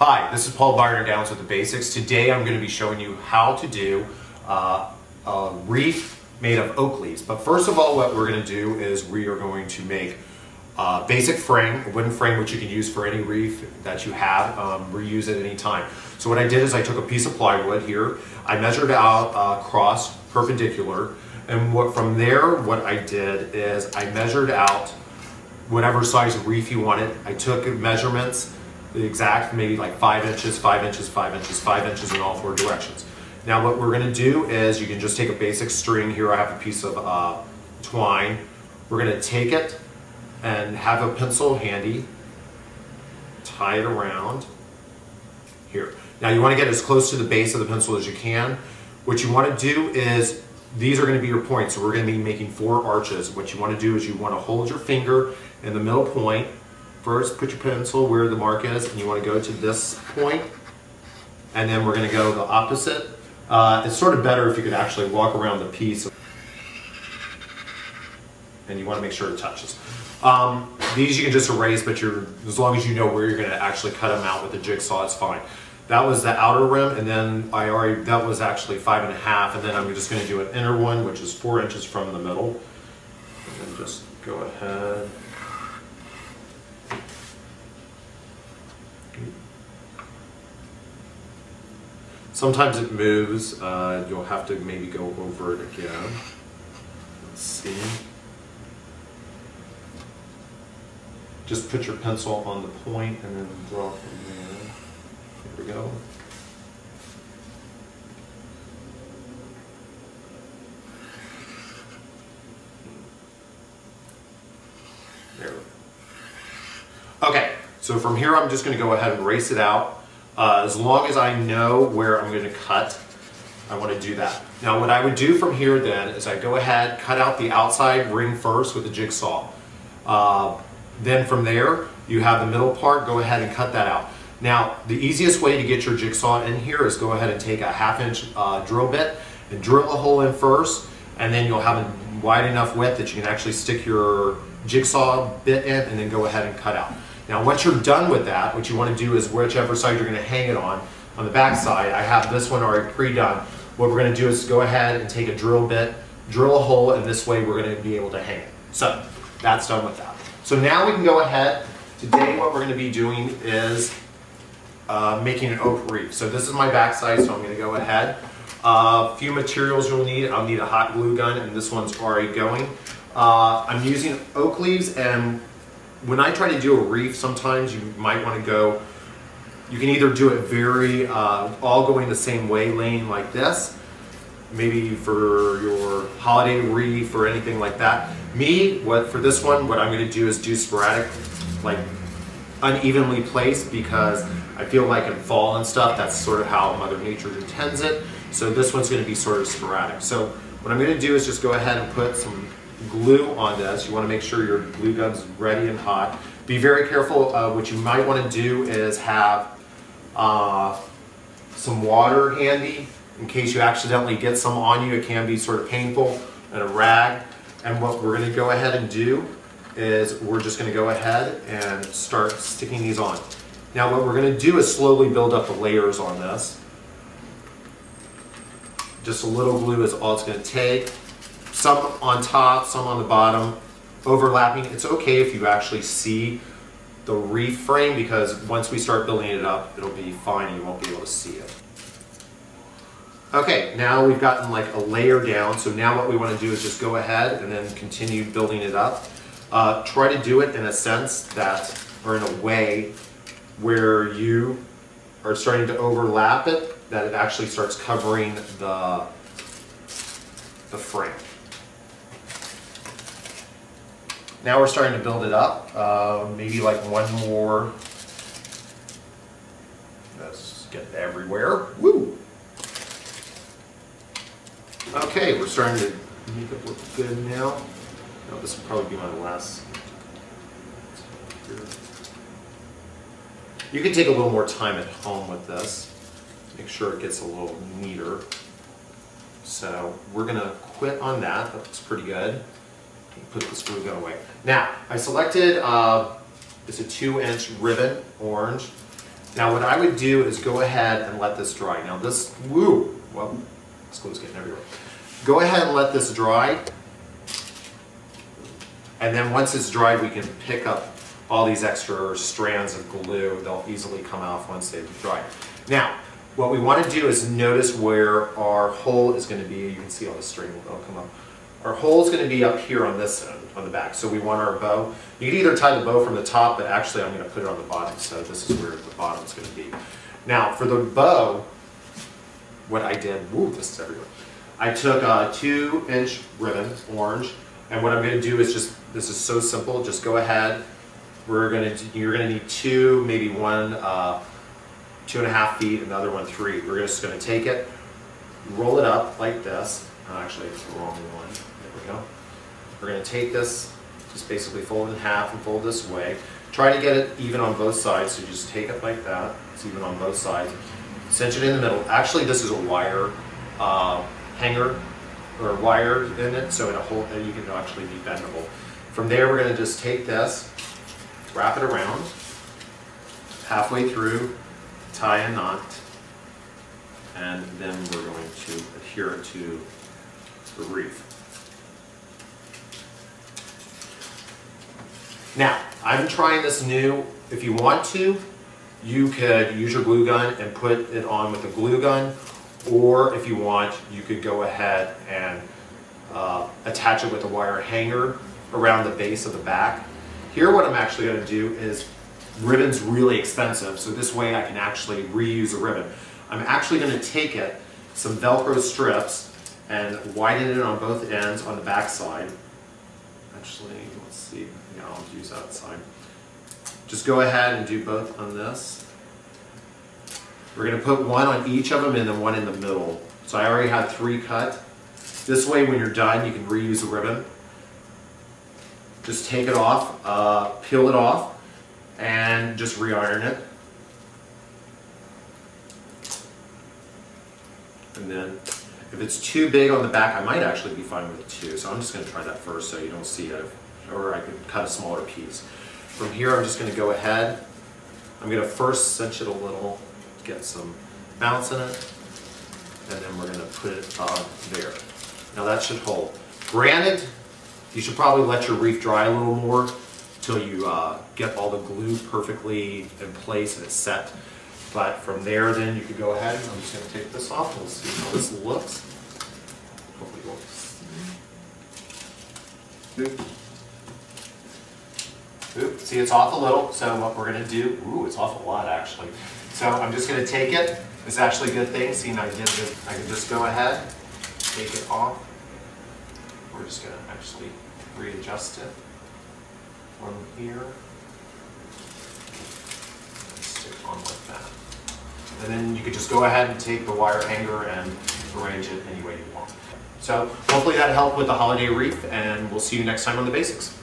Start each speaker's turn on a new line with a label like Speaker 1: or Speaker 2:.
Speaker 1: Hi, this is Byron Downs with the Basics. Today I'm going to be showing you how to do a wreath made of oak leaves. But first of all, what we're going to do is we are going to make a basic frame, a wooden frame which you can use for any wreath that you have, reuse at any time. So what I did is I took a piece of plywood here, I measured out across perpendicular, and from there what I did is I measured out whatever size wreath you wanted. I took measurements, the exact, maybe like 5 inches, 5 inches, 5 inches, 5 inches in all four directions. Now what we're going to do is you can just take a basic string. Here I have a piece of twine. We're going to take it and have a pencil handy, tie it around here. Now you want to get as close to the base of the pencil as you can. What you want to do is, these are going to be your points, so we're going to be making 4 arches. What you want to do is you want to hold your finger in the middle point. First, put your pencil where the mark is, and you want to go to this point, and then we're going to go the opposite. It's sort of better if you could actually walk around the piece, and you want to make sure it touches. These you can just erase, but as long as you know where you're going to actually cut them out with the jigsaw, it's fine. That was the outer rim, and then that was actually 5.5, and then I'm just going to do an inner one, which is 4 inches from the middle. And then just go ahead. Sometimes it moves. You'll have to maybe go over it again. Let's see. Just put your pencil on the point and then draw from there. Here we go. There. Okay, so from here I'm just going to go ahead and erase it out. As long as I know where I'm going to cut, I want to do that. Now what I would do from here then is I go ahead, cut out the outside ring first with the jigsaw. Then from there, you have the middle part, go ahead and cut that out. Now the easiest way to get your jigsaw in here is go ahead and take a 1/2 inch drill bit and drill a hole in first, and then you'll have a wide enough width that you can actually stick your jigsaw bit in and then go ahead and cut out. Now once you're done with that, what you want to do is whichever side you're going to hang it on the back side, I have this one already pre-done. What we're going to do is go ahead and take a drill bit, drill a hole, and this way we're going to be able to hang it. So that's done with that. So now we can go ahead. Today what we're going to be doing is making an oak wreath. So this is my back side, so I'm going to go ahead. A few materials you'll need. I'll need a hot glue gun, and this one's already going. I'm using oak leaves, and when I try to do a wreath, sometimes you might want to go, you can either do it very, all going the same way, laying like this, maybe for your holiday wreath or anything like that. For this one, what I'm going to do is do sporadic, like unevenly placed, because I feel like in fall and stuff, that's sort of how Mother Nature intends it. So this one's going to be sort of sporadic. So what I'm going to do is just go ahead and put some glue on this. You want to make sure your glue gun's ready and hot. Be very careful. What you might want to do is have some water handy in case you accidentally get some on you. It can be sort of painful, and a rag. And what we're going to go ahead and do is we're just going to go ahead and start sticking these on. Now what we're going to do is slowly build up the layers on this. Just a little glue is all it's going to take. Some on top, some on the bottom, overlapping. It's okay if you actually see the wreath frame, because once we start building it up, it'll be fine and you won't be able to see it. Okay, now we've gotten like a layer down, so now what we want to do is just go ahead and then continue building it up. Try to do it in a sense that, or in a way where you are starting to overlap it, that it actually starts covering the frame. Now we're starting to build it up, maybe like one more. Let's get it everywhere. Woo! Okay, we're starting to make it look good now. No, this will probably be my last. You can take a little more time at home with this. Make sure it gets a little neater. So we're going to quit on that. That looks pretty good. Put the glue gun away. Now, I selected, it's a 2-inch ribbon, orange. Now what I would do is go ahead and let this dry. Now this, woo, well, this glue's getting everywhere. Go ahead and let this dry. And then once it's dried, we can pick up all these extra strands of glue. They'll easily come off once they've dried. Now, what we want to do is notice where our hole is going to be. You can see all the string will come up. Our hole is going to be up here on this end, on the back. So we want our bow. You can either tie the bow from the top, but actually I'm going to put it on the bottom. So this is where the bottom is going to be. Now, for the bow, what I did, woo, this is everywhere. I took a 2-inch ribbon, orange, and what I'm going to do is just, this is so simple, just go ahead. You're going to need two, maybe one 2.5 feet, another one 3. We're just going to take it, roll it up like this. Oh, actually, it's the wrong one. There we go. We're going to take this, just basically fold it in half and fold this way. Try to get it even on both sides, so just take it like that. It's even on both sides. Cinch it in the middle. Actually, this is a wire hanger, or wire in it, so you can actually be bendable. From there, we're going to just take this, wrap it around, halfway through, tie a knot, and then we're going to adhere it to the wreath. Now, I'm trying this new. If you want to, you could use your glue gun and put it on with a glue gun, or if you want, you could go ahead and attach it with a wire hanger around the base of the back. Here what I'm actually going to do is, ribbon's really expensive, so this way I can actually reuse a ribbon. I'm actually going to take it, some Velcro strips, and widen it on both ends on the back side. Actually, let's see, yeah, I'll use that side. Just go ahead and do both on this. We're going to put one on each of them and then one in the middle. So I already had 3 cut. This way when you're done, you can reuse the ribbon. Just take it off, peel it off, and just re-iron it. And then if it's too big on the back, I might actually be fine with 2. So I'm just going to try that first so you don't see it, or I could cut a smaller piece. From here, I'm just going to go ahead. I'm going to first cinch it a little, get some bounce in it, and then we're going to put it there. Now that should hold. Granted, you should probably let your wreath dry a little more till you get all the glue perfectly in place and it's set. But from there, then you could go ahead. I'm just going to take this off. We'll see how this looks. Hopefully, we'll see. Oop. See, it's off a little. So what we're going to do? Ooh, it's off a lot actually. So I'm just going to take it. It's actually a good thing. See, now I can just go ahead, take it off. We're just going to actually readjust it from here. Stick on like that. And then you could just go ahead and take the wire hanger and arrange it any way you want. So hopefully that helped with the holiday wreath, and we'll see you next time on The Basics.